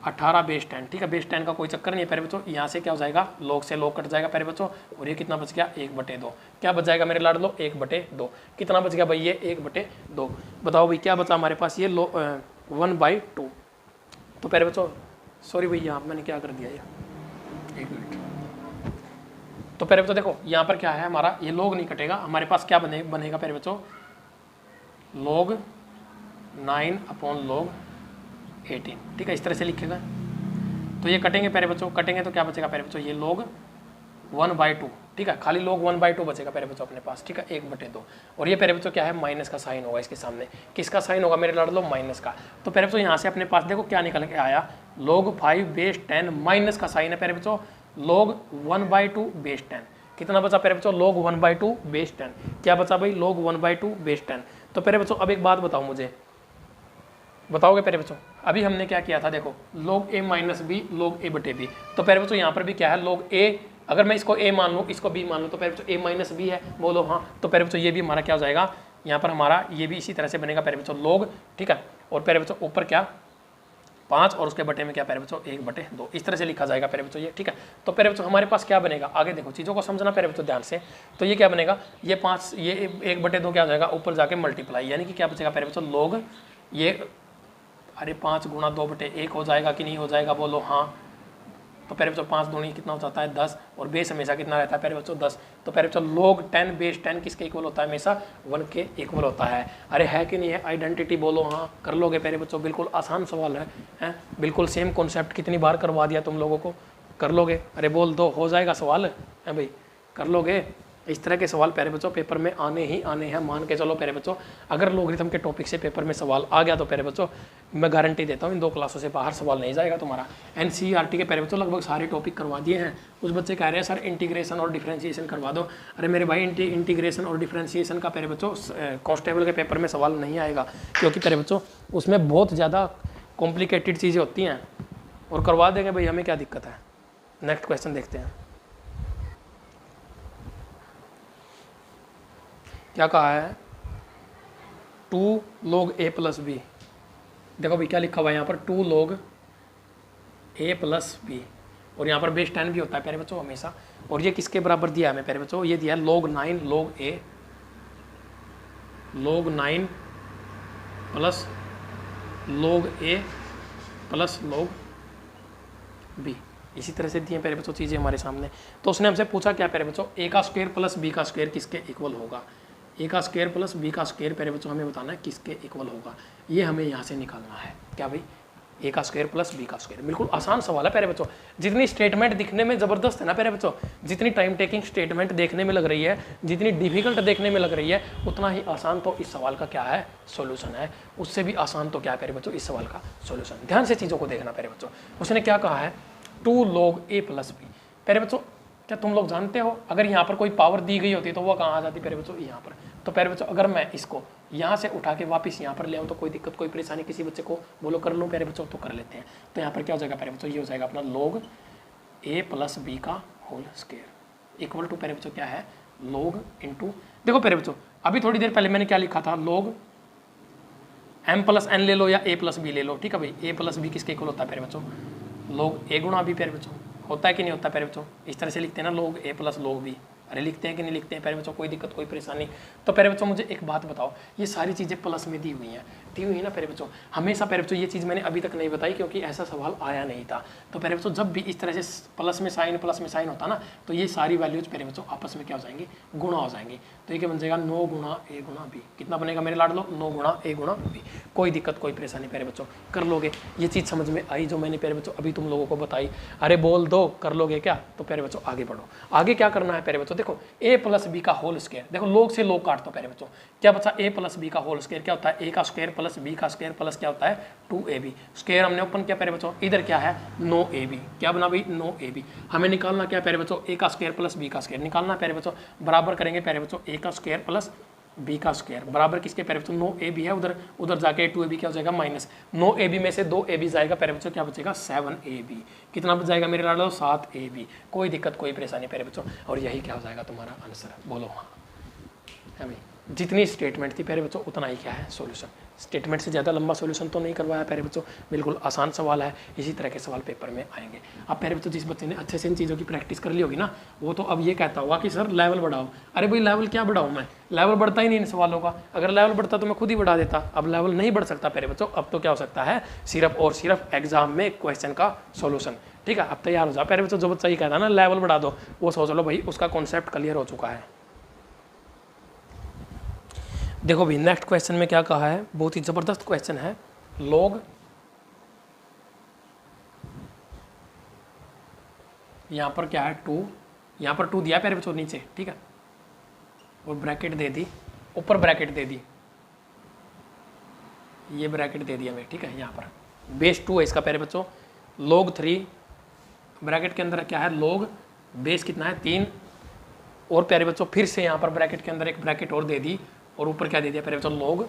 18 base 10। ठीक है, बेस 10 का कोई चक्कर नहीं है प्यारे बच्चों, यहाँ से क्या हो जाएगा, log से log कट जाएगा प्यारे बच्चों, और ये कितना बच गया, 1/2। क्या बच जाएगा मेरे लाडलो, 1/2। कितना बच गया भाई, ये 1/2। बताओ भाई क्या बचा हमारे पास, ये 1/2। तो प्यारे बच्चों सॉरी भैया मैंने क्या कर दिया, ये 1 मिनट। तो प्यारे बच्चों देखो यहाँ पर क्या है हमारा, ये log नहीं कटेगा, हमारे पास क्या बनेगा प्यारे बच्चों, log 9 अपॉन log 18। ठीक है, इस तरह से लिखेगा। तो ये कटेंगे प्यारे बच्चों, कटेंगे तो क्या बचेगा प्यारे बच्चों, ये log 1/2। ठीक है, खाली log 1/2 बचेगा प्यारे बच्चों अपने पास। ठीक है, 1/2। और ये प्यारे बच्चों क्या है, माइनस का साइन होगा इसके सामने, किसका साइन होगा मेरे लाडलो, माइनस का। तो प्यारे बच्चों यहाँ से अपने पास देखो क्या निकल के आया, log 5 बेस 10 माइनस का साइन है प्यारे बच्चों, log 1/2 बेस 10। कितना बचा प्यारे बच्चों, log 1/2 बेस 10। क्या बचा भाई, log 1/2 बेस 10। तो प्यारे बच्चों अब एक बात बताओ मुझे, बताओगे प्यारे बच्चों, अभी हमने क्या किया था, देखो log a minus B log a बटे बी। तो प्यारे बच्चों यहाँ पर भी क्या है log a, अगर मैं इसको a मान लूँ इसको b मान लूँ तो प्यारे बच्चों a माइनस बी है, बोलो हाँ। तो प्यारे बच्चों ये भी हमारा क्या हो जाएगा, यहाँ पर हमारा ये भी इसी तरह से बनेगा प्यारे बच्चों log, ठीक है। और प्यारे बच्चों ऊपर क्या 5 और उसके बटे में क्या प्यारे बच्चों 1/2, इस तरह से लिखा जाएगा प्यारे बच्चों ये, ठीक है। तो प्यारे बच्चों हमारे पास क्या बनेगा, आगे देखो चीज़ों को समझना प्यारे बच्चों ध्यान से। तो ये क्या बनेगा, ये 5 ये 1/2 क्या हो जाएगा ऊपर जाके मल्टीप्लाई, यानी कि क्या बचेगा प्यारे बच्चों log ये, अरे 5 गुणा 2/1 हो जाएगा कि नहीं हो जाएगा, बोलो हाँ। तो प्यारे बच्चों 5 दूनी कितना हो जाता है 10, और बेस हमेशा कितना रहता है प्यारे बच्चों 10। तो प्यारे बच्चों log 10 बेस 10 किसके इक्वल होता है, हमेशा 1 के इक्वल होता है। अरे है कि नहीं है, आइडेंटिटी बोलो हाँ, कर लोगे प्यारे बच्चों, बिल्कुल आसान सवाल है, बिल्कुल सेम कॉन्सेप्ट कितनी बार करवा दिया तुम लोगों को, कर लोगे, अरे बोल दो हो जाएगा सवाल है भाई, कर लोगे। इस तरह के सवाल प्यारे बच्चों पेपर में आने ही आने हैं, मान के चलो प्यारे बच्चों। अगर लोगरिथम के टॉपिक से पेपर में सवाल आ गया तो प्यारे बच्चों मैं गारंटी देता हूँ इन 2 क्लासों से बाहर सवाल नहीं जाएगा तुम्हारा। एनसीईआरटी के प्यारे बच्चों लगभग सारे टॉपिक करवा दिए हैं। कुछ बच्चे कह रहे हैं सर इंटीग्रेशन और डिफरेंशिएशन करवा दो। अरे मेरे भाई इंटीग्रेशन और डिफरेंशिएशन का प्यारे बच्चों कांस्टेबल के पेपर में सवाल नहीं आएगा, क्योंकि प्यारे बच्चों उसमें बहुत ज़्यादा कॉम्प्लिकेटेड चीज़ें होती हैं, और करवा देंगे भाई, हमें क्या दिक्कत है। नेक्स्ट क्वेश्चन देखते हैं क्या कहा है, 2 log a प्लस बी। देखो भाई क्या लिखा हुआ है यहाँ पर 2 log a प्लस बी, और यहाँ पर बेस 10 भी होता है प्यारे बच्चों हमेशा। और ये किसके बराबर दिया है हमें प्यारे बच्चों, ये दिया है log 9 log 9 plus log a plus log b, इसी तरह से दिए प्यारे बच्चों चीज़ें हमारे सामने। तो उसने हमसे पूछा क्या प्यारे बच्चों, a का स्क्वायर प्लस b का स्क्वायर किसके इक्वल होगा। a का स्क्वायर प्लस b का स्क्वायर प्यारे बच्चों हमें बताना है किसके इक्वल होगा, ये हमें यहाँ से निकालना है। क्या भाई, a का स्क्वायर प्लस b का स्क्वायर, बिल्कुल आसान सवाल है प्यारे बच्चों। जितनी स्टेटमेंट दिखने में ज़बरदस्त है ना प्यारे बच्चों, जितनी टाइम टेकिंग स्टेटमेंट देखने में लग रही है, जितनी डिफिकल्ट देखने में लग रही है, उतना ही आसान तो इस सवाल का क्या है सॉल्यूशन है, उससे भी आसान तो क्या है प्यारे बच्चों इस सवाल का सॉल्यूशन। ध्यान से चीज़ों को देखना प्यारे बच्चों। उसने क्या कहा है 2 log a प्लस बी। प्यारे बच्चों क्या तुम लोग जानते हो, अगर यहाँ पर कोई पावर दी गई होती तो वो कहाँ आ जाती प्यारे बच्चों, यहाँ पर। तो प्यारे बच्चों अगर मैं इसको यहाँ से उठा के वापस यहाँ पर ले आऊँ तो कोई दिक्कत कोई परेशानी, किसी बच्चे को बोलो कर लूँ प्यारे बच्चों, तो कर लेते हैं। तो यहाँ पर क्या हो जाएगा प्यारे बच्चों, ये हो जाएगा अपना log a प्लस बी का होल स्क्वायर इक्वल टू प्यारे बच्चों क्या है log इंटू, देखो प्यारे बच्चों अभी थोड़ी देर पहले मैंने क्या लिखा था, log m प्लस n ले लो या a प्लस बी ले लो, ठीक है भाई। a प्लस बी किसके इक्वल होता है प्यारे बच्चों, log a गुणा b प्यारे बच्चों, होता है कि नहीं होता प्यारे बच्चों। इस तरह से लिखते हैं ना log a plus log b, अरे लिखते हैं कि नहीं लिखते हैं प्यारे बच्चों, कोई दिक्कत कोई परेशानी। तो प्यारे बच्चों मुझे एक बात बताओ, ये सारी चीज़ें प्लस में दी हुई हैं ना प्यारे बच्चों, हमेशा प्यारे बच्चों ये चीज़ मैंने अभी तक नहीं बताई क्योंकि ऐसा सवाल आया नहीं था। तो प्यारे बच्चों जब भी इस तरह से प्लस में साइन होता ना, तो ये सारी वैल्यूज प्यारे बच्चों आपस में क्या हो जाएंगी, गुणा हो जाएंगी। तो ये क्या बन जाएगा 9 गुणा a गुणा b, कितना बनेगा मेरे लाड लो 9 गुणा a गुणा b। कोई दिक्कत कोई परेशानी प्यारे बच्चों, कर लोगे। ये चीज़ समझ में आई जो मैंने प्यारे बच्चों अभी तुम लोगों को बताई, अरे बोल दो कर लोगे क्या। तो प्यारे बच्चों आगे बढ़ो, आगे क्या करना है प्यारे बच्चों, देखो a प्लस बी का होल स्क्वायर, देखो लोग से लोग काट दो प्यारे बच्चों, क्या बचा a प्लस बी का होल स्क्वायर क्या होता है, a का स्क्वायर प्लस b का स्क्वायर प्लस क्या होता है 2ab। स्क्वायर हमने ओपन किया प्यारे बच्चों, इधर क्या है 9ab, क्या बना भाई 9ab। हमें निकालना क्या प्यारे बच्चों, a का स्क्वायर प्लस b का स्क्वायर निकालना प्यारे बच्चों, बराबर करेंगे प्यारे बच्चों a का स्क्वायर प्लस b का स्क्वायर बराबर किसके प्यारे बच्चों 9ab है, उधर उधर जाके 2ab क्या हो जाएगा माइनस 9ab में से 2ab जाएगा प्यारे बच्चों, क्या बचेगा 7ab। कितना बच जाएगा मेरे लाडो 7ab। कोई दिक्कत कोई परेशानी प्यारे बच्चों, और यही क्या हो जाएगा तुम्हारा आंसर, बोलो हाँ है भाई। जितनी स्टेटमेंट थी प्यारे बच्चों उतना ही क्या है सॉल्यूशन। स्टेटमेंट से ज़्यादा लंबा सॉल्यूशन तो नहीं करवाया प्यारे बच्चों, बिल्कुल आसान सवाल है। इसी तरह के सवाल पेपर में आएंगे। अब प्यारे बच्चों जिस बच्चे ने अच्छे से इन चीज़ों की प्रैक्टिस कर ली होगी ना, वो तो अब ये कहता होगा कि सर लेवल बढ़ाओ। अरे भाई लेवल क्या बढ़ाऊँ मैं, लेवल बढ़ता ही नहीं इन सवालों का। अगर लेवल बढ़ता तो मैं खुद ही बढ़ा देता, अब लेवल नहीं बढ़ सकता प्यारे बच्चों। अब तो क्या हो सकता है, सिर्फ और सिर्फ एग्जाम में क्वेश्चन का सोल्यूशन। ठीक है, अब तैयार हो जाओ प्यारे बच्चों। जो बच्चा ये कहता है ना लेवल बढ़ा दो, वो सोच लो भाई उसका कॉन्सेप्ट क्लियर हो चुका है। देखो भाई नेक्स्ट क्वेश्चन में क्या कहा है, बहुत ही ज़बरदस्त क्वेश्चन है। लॉग यहाँ पर क्या है 2, यहाँ पर 2 दिया प्यारे बच्चों नीचे, ठीक है, और ब्रैकेट दे दी, ऊपर ब्रैकेट दे दी, ये ब्रैकेट दे दिया मैं, ठीक है। यहाँ पर बेस 2 है इसका प्यारे बच्चों, log 3 ब्रैकेट के अंदर क्या है log बेस कितना है 3, और प्यारे बच्चों फिर से यहाँ पर ब्रैकेट के अंदर एक ब्रैकेट और दे दी, और ऊपर क्या दे दिया प्यारे बच्चों log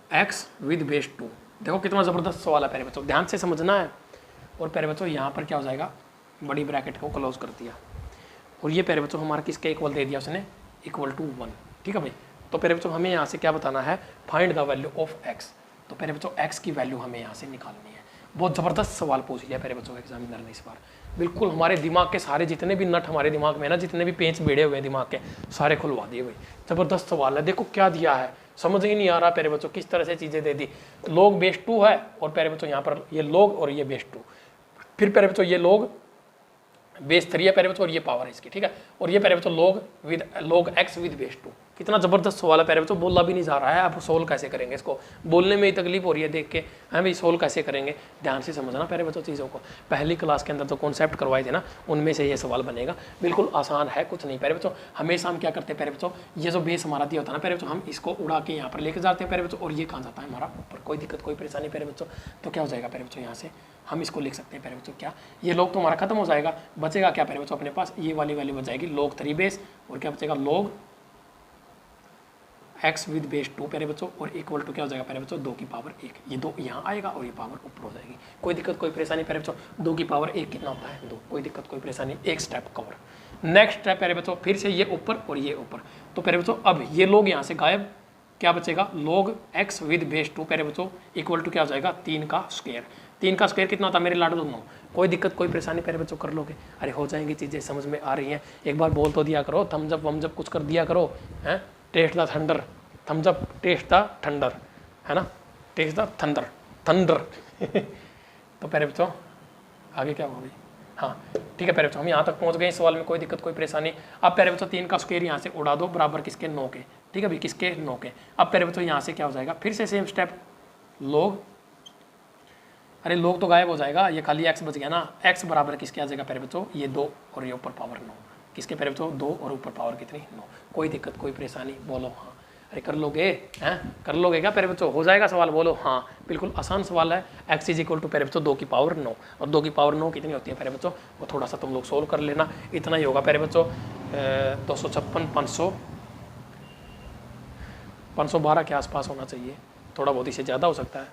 एक्स विद बेस 2। देखो कितना ज़बरदस्त सवाल है प्यारे बच्चों, ध्यान से समझना है। और प्यारे बच्चों यहाँ पर क्या हो जाएगा, बड़ी ब्रैकेट को क्लोज कर दिया, और ये प्यारे बच्चों हमारा किसके इक्वल दे दिया उसने, इक्वल टू 1। ठीक है भाई, तो प्यारे बच्चों हमें यहाँ से क्या बताना है, find the value of x. तो प्यारे बच्चों एक्स की वैल्यू हमें यहाँ से निकालनी है। बहुत ज़बरदस्त सवाल पूछ लिया प्यारे बच्चों एग्जामिनर ने इस बार। बिल्कुल हमारे दिमाग के सारे जितने भी नट हमारे दिमाग में है ना, जितने भी पेंच बेड़े हुए हैं दिमाग के, सारे खुलवा दिए भाई। ज़बरदस्त सवाल है, देखो क्या दिया है, समझ ही नहीं आ रहा प्यारे बच्चों किस तरह से चीज़ें दे दी। लोग बेस 2 है, और प्यारे बच्चों यहाँ पर ये लोग और ये बेस 2, फिर प्यारे बच्चों ये लोग बेस 3 है प्यारे बच्चों, और ये पावर है इसकी। ठीक है, और ये प्यारे बच्चों लोग एक्स विद बेस 2। कितना ज़बरदस्त सवाल है प्यारे बच्चों, बोला भी नहीं जा रहा है। आप सोल्व कैसे करेंगे इसको, बोलने में ही तकलीफ हो रही है देख के, हैं भाई सोल्व कैसे करेंगे। ध्यान से समझना प्यारे बच्चों चीज़ों को, पहली क्लास के अंदर जो कॉन्सेप्ट करवाए थे ना, उनमें से ये सवाल बनेगा। बिल्कुल आसान है, कुछ नहीं प्यारे बच्चों। हमेशा हम क्या करते हैं प्यारे बच्चों, ये जो बेस हमारा दिया होता है ना प्यारे बच्चों, हम इसको उड़ा के यहाँ पर लेके जाते हैं प्यारे बच्चों, और ये कहाँ जाता है हमारा ऊपर। कोई दिक्कत कोई परेशानी प्यारे बच्चों। तो क्या हो जाएगा प्यारे बच्चों, यहाँ से हम इसको लिख सकते हैं प्यारे बच्चों, क्या ये लोग तो हमारा खत्म हो जाएगा, बचेगा क्या प्यारे बच्चों अपने पास, ये वाली वैल्यू बच जाएगी लोग 3 बेस, और क्या बचेगा लोग एक्स विद बेस 2 प्यारे बच्चों, और इक्वल टू क्या हो जाएगा प्यारे बच्चों 2 की पावर 1। ये 2 यहाँ आएगा और ये पावर ऊपर हो जाएगी। कोई दिक्कत कोई परेशानी प्यारे बच्चों, 2 की पावर 1 कितना होता है 2। कोई दिक्कत कोई परेशानी, एक स्टेप कवर। नेक्स्ट स्टेप प्यारे बच्चों, फिर से ये ऊपर और ये ऊपर। तो प्यारे बच्चों अब ये लोग यहाँ से गायब, क्या बचेगा लोग एक्स विद बेस 2 प्यारे बच्चों, इक्वल टू क्या हो जाएगा 3 का स्क्वायर। 3 का स्क्वायर कितना होता है मेरे लाडो दोनों। कोई दिक्कत कोई परेशानी प्यारे बच्चों, कर लोगे, अरे हो जाएंगी चीज़ें, समझ में आ रही हैं। एक बार बोल तो दिया करो, थम्स अप वम्स अप कुछ कर दिया करो, हैं taste the thunder, Thums Up taste the thunder, है ना, टेस्ट द थंडर थंडर। तो प्यारे बच्चों आगे क्या होगी, हाँ ठीक है प्यारे बच्चों, हम यहाँ तक पहुँच गए इस सवाल में, कोई दिक्कत कोई परेशानी। अब प्यारे बच्चों 3 का स्क्वायर यहाँ से उड़ा दो, बराबर किसके 9 के। ठीक है भाई, किसके 9 के। अब प्यारे बच्चों यहाँ से क्या हो जाएगा, फिर से सेम स्टेप लोग, अरे लोग तो गायब हो जाएगा, ये खाली एक्स बच गया ना। एक्स बराबर किसके आ जाएगा प्यारे बच्चों, ये 2 और ये ऊपर पावर 9। किसके प्यारे बच्चों 2 और ऊपर पावर कितनी 9। कोई दिक्कत कोई परेशानी, बोलो हाँ। अरे कर लोगे, हैं कर लोगे क्या प्यारे बच्चों, हो जाएगा सवाल, बोलो हाँ। बिल्कुल आसान सवाल है। एक्स इज इक्वल टू प्यारे बच्चों 2 की पावर 9, और 2 की पावर 9 कितनी होती है प्यारे बच्चों, वो थोड़ा सा तुम लोग सोल्व कर लेना। इतना ही होगा प्यारे बच्चों, 256 512 के आसपास होना चाहिए, थोड़ा बहुत इससे ज़्यादा हो सकता है,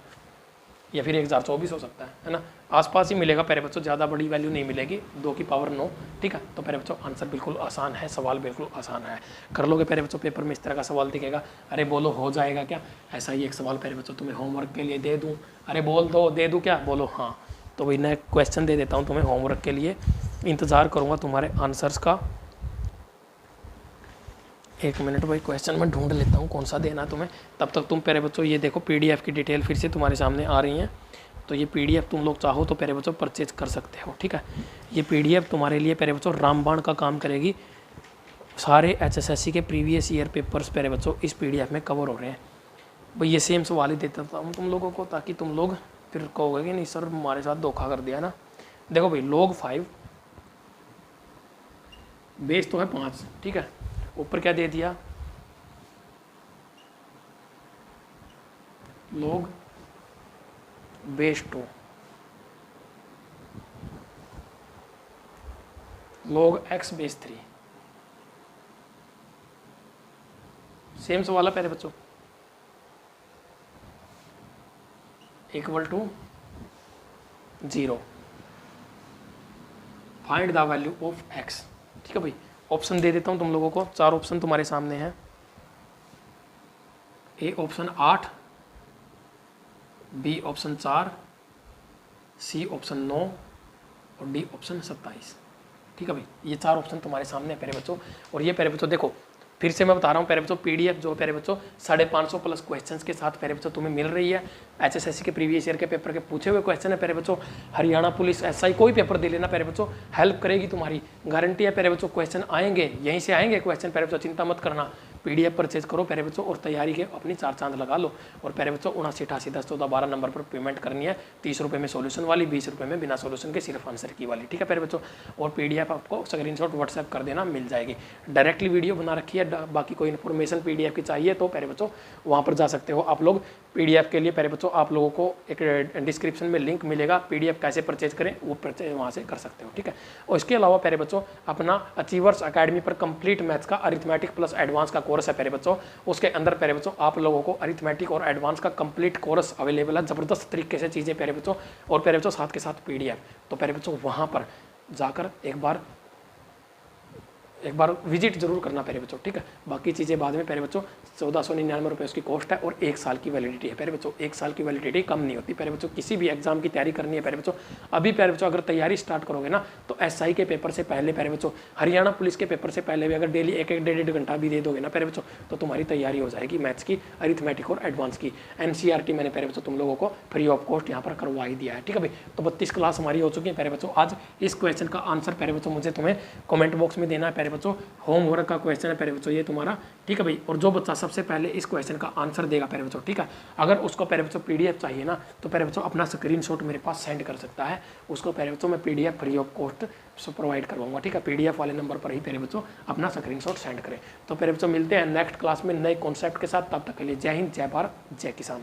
या फिर 1024 हो सकता है ना, आसपास ही मिलेगा प्यारे बच्चों, ज़्यादा बड़ी वैल्यू नहीं मिलेगी। 2 की पावर 9। ठीक है, तो प्यारे बच्चों आंसर बिल्कुल आसान है, सवाल बिल्कुल आसान है, कर लोगे प्यारे बच्चों। पेपर में इस तरह का सवाल दिखेगा, अरे बोलो हो जाएगा क्या। ऐसा ही एक सवाल प्यारे बच्चों तुम्हें होमवर्क के लिए दे दूँ, अरे बोल दो दे दूँ क्या, बोलो हाँ। तो भाई मैं क्वेश्चन दे देता हूँ तुम्हें होमवर्क के लिए, इंतज़ार करूँगा तुम्हारे आंसर्स का। 1 मिनट भाई, क्वेश्चन मैं ढूंढ लेता हूँ कौन सा देना है तुम्हें। तब तक तुम प्यारे बच्चों ये देखो, PDF की डिटेल फिर से तुम्हारे सामने आ रही हैं। तो ये PDF तुम लोग चाहो तो प्यारे बच्चों परचेज कर सकते हो। ठीक है, ये PDF तुम्हारे लिए प्यारे बच्चों रामबाण का काम करेगी। सारे HSSC के प्रीवियस ईयर पेपर्स प्यारे बच्चों इस PDF में कवर हो रहे हैं। भाई ये सेम सवाल ही देता था तुम लोगों को, ताकि तुम लोग फिर कहोगे कि नहीं सर हमारे साथ धोखा कर दिया ना। देखो भाई log 5 बेस तो है 5, ठीक है, ऊपर क्या दे दिया log base 2, log x base 3। Same सवाल है प्यारे बच्चों, equal to 0, find the value of x। ठीक है भाई, ऑप्शन दे देता हूं तुम लोगों को, 4 ऑप्शन तुम्हारे सामने हैं। A option 8, B option 4, C option 9 और डी ऑप्शन 27। ठीक है भाई, ये 4 ऑप्शन तुम्हारे सामने है प्यारे बच्चों। और ये प्यारे बच्चों देखो, फिर से मैं बता रहा हूँ प्यारे बच्चों, PDF जो प्यारे बच्चों 550 प्लस क्वेश्चंस के साथ प्यारे बच्चों तुम्हें मिल रही है। HSSC के प्रीवियस ईयर के पेपर के पूछे हुए क्वेश्चन है प्यारे बच्चों, हरियाणा पुलिस SI कोई पेपर दे लेना प्यारे बच्चों, हेल्प करेगी तुम्हारी, गारंटी है प्यारे बच्चों। क्वेश्चन आएंगे, यहीं से आएंगे क्वेश्चन प्यारे बच्चों, चिंता मत करना। PDF परचेज करो प्यारे बच्चों और तैयारी के अपनी 4 चांद लगा लो। और प्यारे बच्चों 79 88 10 14 12 नंबर पर पेमेंट करनी है, 30 रुपये में सोल्यूशन वाली, 20 रुपये में बिना सोल्यूशन के सिर्फ आंसर की वाली। ठीक है प्यारे बच्चों, और PDF आपको स्क्रीनशॉट व्हाट्सएप कर देना, मिल जाएगी। डायरेक्टली वीडियो बना रखी है, बाकी कोई इन्फॉर्मेशन PDF की चाहिए तो प्यारे बच्चों वहाँ पर जा सकते हो आप लोग। PDF के लिए प्यारे बच्चों आप लोगों को एक डिस्क्रिप्शन में लिंक मिलेगा, PDF कैसे परचेज करें वो परचेज वहाँ से कर सकते हो। ठीक है, और इसके अलावा प्यारे बच्चों अपना अचीवर्स अकेडमी पर कंप्लीट मैथ्स का अरिथमेटिक प्लस एडवांस का कोर्स कोर्स है प्यारे बच्चों, उसके अंदर प्यारे बच्चों आप लोगों को अरिथमेटिक और एडवांस का कंप्लीट कोर्स अवेलेबल है, ज़बरदस्त तरीके से चीज़ें प्यारे बच्चों, और प्यारे बच्चों साथ के साथ PDF। तो प्यारे बच्चों वहाँ पर जाकर एक बार विजिट जरूर करना प्यारे बच्चों, ठीक है। बाकी चीज़ें बाद में प्यारे बच्चों। 1499 रुपये उसकी कॉस्ट है और 1 साल की वैलिडिटी है प्यारे बच्चों। 1 साल की वैलिडिटी कम नहीं होती प्यारे बच्चों। किसी भी एग्जाम की तैयारी करनी है प्यारे बच्चों, अभी प्यारे बच्चों अगर तैयारी स्टार्ट करोगे ना तो SI के पेपर से पहले प्यारे बच्चों, हरियाणा पुलिस के पेपर से पहले भी अगर डेली 1-1 डेढ़ घंटा भी दे दोगे ना प्यारे बच्चों, तो तुम्हारी तैयारी हो जाएगी मैथ्स की, अरिथमेटिक और एडवांस की। NCERT मैंने प्यारे बच्चों तुम लोगों को फ्री ऑफ कॉस्ट यहाँ पर करवा ही दिया है, ठीक है भाई। तो 32 क्लास हमारी हो चुकी है प्यारे बच्चों। आज इस क्वेश्चन का आंसर प्यारे बच्चों मुझे तुम्हें कमेंट बॉक्स में देना है प्यारे बच्चों। होमवर्क का क्वेश्चन है प्यारे बच्चों ये तुम्हारा, ठीक है भाई। और जो बच्चा सबसे पहले इस क्वेश्चन का आंसर देगा प्यारे बच्चों, ठीक है, अगर उसको प्यारे बच्चों PDF चाहिए ना तो प्यारे बच्चों अपना स्क्रीनशॉट मेरे पास सेंड कर सकता है। उसको प्यारे बच्चों मैं PDF free of cost provide करवाऊंगा, ठीक है। PDF वाले नंबर पर ही प्यारे बच्चों अपना स्क्रीनशॉट सेंड करें। तो प्यारे बच्चों मिलते हैं नेक्स्ट क्लास में नए कॉन्सेप्ट के साथ। तब तक के लिए जय हिंद, जय भारत, जय किसान।